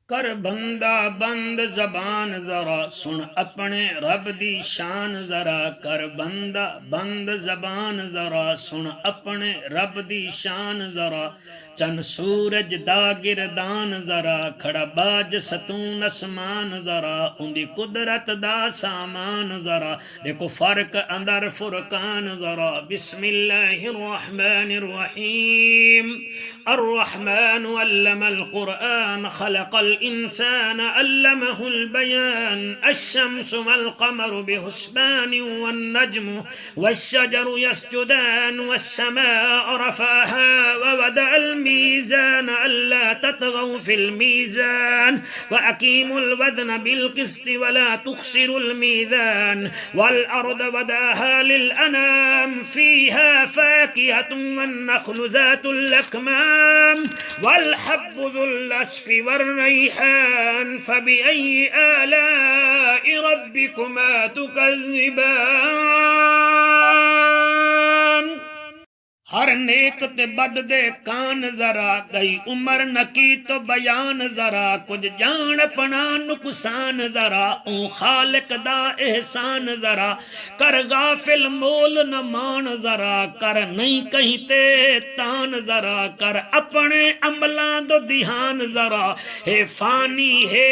कर बंदा बंद जबान जरा सुन अपने रब दी शान जरा। कर बंदा बंद जबान जरा सुन अपने रब दी शान जरा। चन सूरज दा गिरदान जरा खड़ा बाज सतून असमान जरा। उंदी कुदरत दा सामान जरा देखो फर्क अंदर फुरकान जरा। बिस्मिल्लाहिर्रहमानिर्रहीम अर्रहमान अल्लमल कुरआन खलकल इंसान अल्लमहुल बयान अश्शम्सु वल क़मरु बिहुस्बान वन नज्मु वश्शजरु यस्जुदान वस्समाअ रफ़अहा व वदअल मीज़ान अल्ला ततगौ फिल मीज़ान व अकीमुल वज़न बिल क़िस्ति वला तुख़सिरुल मीज़ान वल अर्द वदअहा लिल अनाम फ़ीहा फ़ाकिहतुन वन नख़्लु ज़ातुल अकमाम वल हब्बु ज़ुल अस्फ़ि वर रैहान फ़बिअय्यि आलाइ रब्बिकुमा तुकज़्ज़िबान। हर नेक ते बद दे कान जरा गई उमर नकी तो बयान जरा। कुछ जान अपना नुकसान जरा ओ खालिक दा एहसान जरा। कर गाफिल मोल न मान जरा कर नहीं कहीं ते तान जरा। कर अपने अमलां दो ध्यान जरा हे फानी है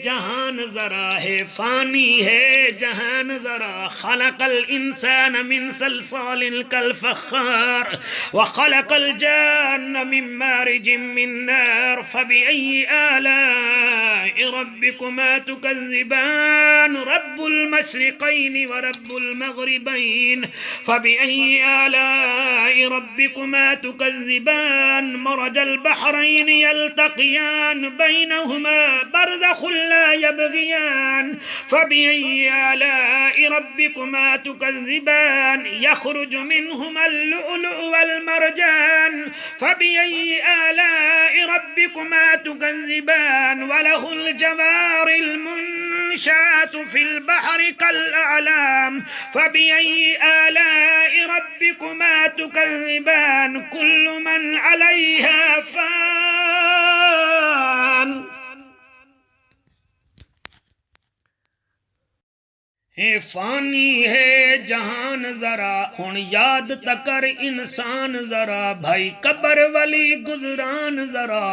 जहान जरा। हे फानी है जहान जरा। खलकल इंसान मिन सलसालिन कल फख्खार वखलकल जान्न मिन मारिजिन मिन नार फबिअय्यि आलाइ रब्बिकुमा तुकज़्ज़िबान। रब्बुल मशरिक़ैनि व रब्बुल मग़रिबैन फबिअय्यि आलाइ रब्बिकुमा तुकज़्ज़िबान। मरजल बहरैनि यल्तक़ियान बैनहुमा बरज़ख़ुन ला यबग़ियान फबिअय्यि आलाइ रब्बिकुमा तुकज़्ज़िबान। यख़रुजु मिनहुमा अल-लुअलुअु वल मरजान फबिअय्यि आलाइ रब्बिकुमा तुकज़्ज़िबान। वलहुल जवारिल मुनशाअतु फिल बहरि कल अअलाम फबिअय्यि आलाइ रब्बिकुमा तुकज़्ज़िबान। कुल्लु मन अलैहा फ़ान। हे फानी है जहान जरा हुन याद तकर इंसान जरा। भाई कबर वाली गुजरान जरा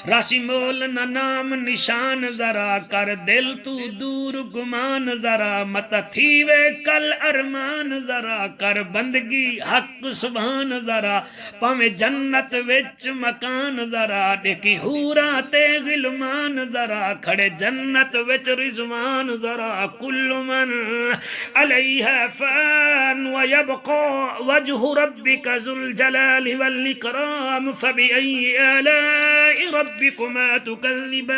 राशि मोल न नाम निशान जरा। कर दिल तू दूर गुमान जरा मत थीवे कल अरमान जरा। कर बंदगी हक सुभान जरा पावे जन्नत विच मकान जरा। देखी हूरा ते गिलमान जरा खड़े जन्नत विच रिजवान जरा। कुल्लु मन अलैहा फ़ान व यबक़ा वजहु रब्बिका ज़ुल जलालि वल इकराम फ़बिअय्यि आलाइ रब्बिकुमा तुकज़्ज़िबान।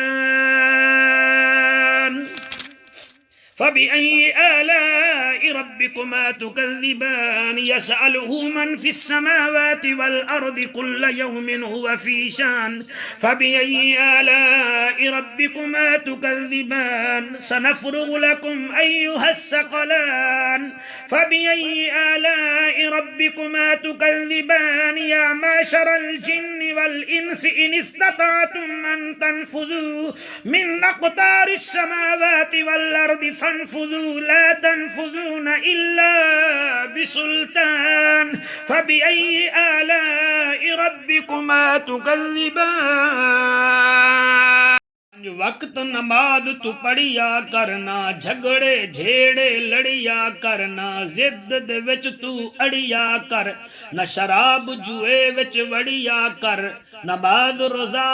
फबिअय्यि आलाइ रब्बिकुमा तुकज़्ज़िबान। यसअलुहु मन फ़िस्समावाति वल अर्दि कुल्ल यौमिन हुवा फ़ी शान फबिअय्यि आलाइ रब्बिकुमा तुकज़्ज़िबान। सनफ़्रुग़ु लकुम अय्युहस्सक़लान फबिअय्यि आलाइ रब्बिकुमा तुकज़्ज़िबान। या माशरल जिन्नि वल इंसि इन इस्तताअतुम अन तनफ़ुज़ू मिन अक़तारिस समावाति वल अर्दि फन्फुज़ू ला तन्फुज़ून इल्ला बिसुल्तान फबिअय्यि आलाइ रब्बिकुमा तुकज़्ज़िबान। वक्त नमाज तू पढ़िया करना झगड़े झेड़े लड़िया करना। जिद दे विच तू अड़िया कर न शराब जुए विच वड़िया कर। नमाज रोजा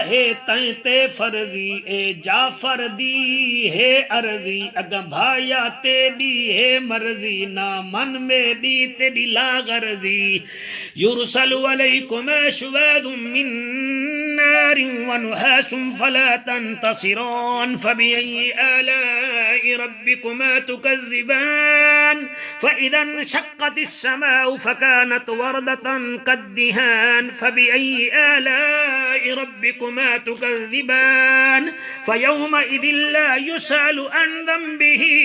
है तैं ते फर्जी ए जाफर दी है अर्जी। अग भाया तेरी है मर्जी ना मन मेरी तेरी ला गर्जी। युरसलु अलैकुमा शुवादुम मिन नार व नुहासुम फला तंतसिरान फबिअय्यि आलाइ रब्बिकुमा तुकज़्ज़िबान। फ़इज़ा इंशक़्क़तिस समाउ फ़कानत वरदतन कद्दिहान फबिअय्यि आलाइ रब्बिकुमा तुकज़्ज़िबान। फ़यौमइज़िन ला युसअलु अन ज़ंबिही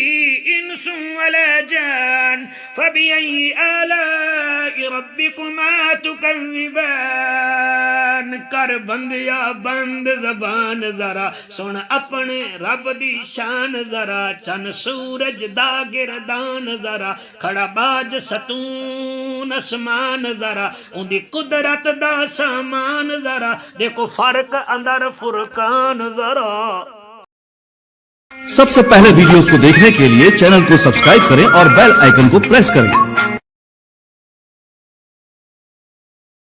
इंसुन वला जान फबिअय्यि आलाइ रब्बिकुमा तुकज़्ज़िबान। कर बंदा बंदिया बंद जबान जरा सुन अपने रब दी शान जरा चन सूरज दा गिरदान जरा खड़ा बाज सतून आसमान जरा उंदी कुदरत दा सामान जरा देखो फर्क अंदर फुरकान जरा। सबसे पहले वीडियोस को देखने के लिए चैनल को सब्सक्राइब करें और बेल आइकन को प्रेस करें।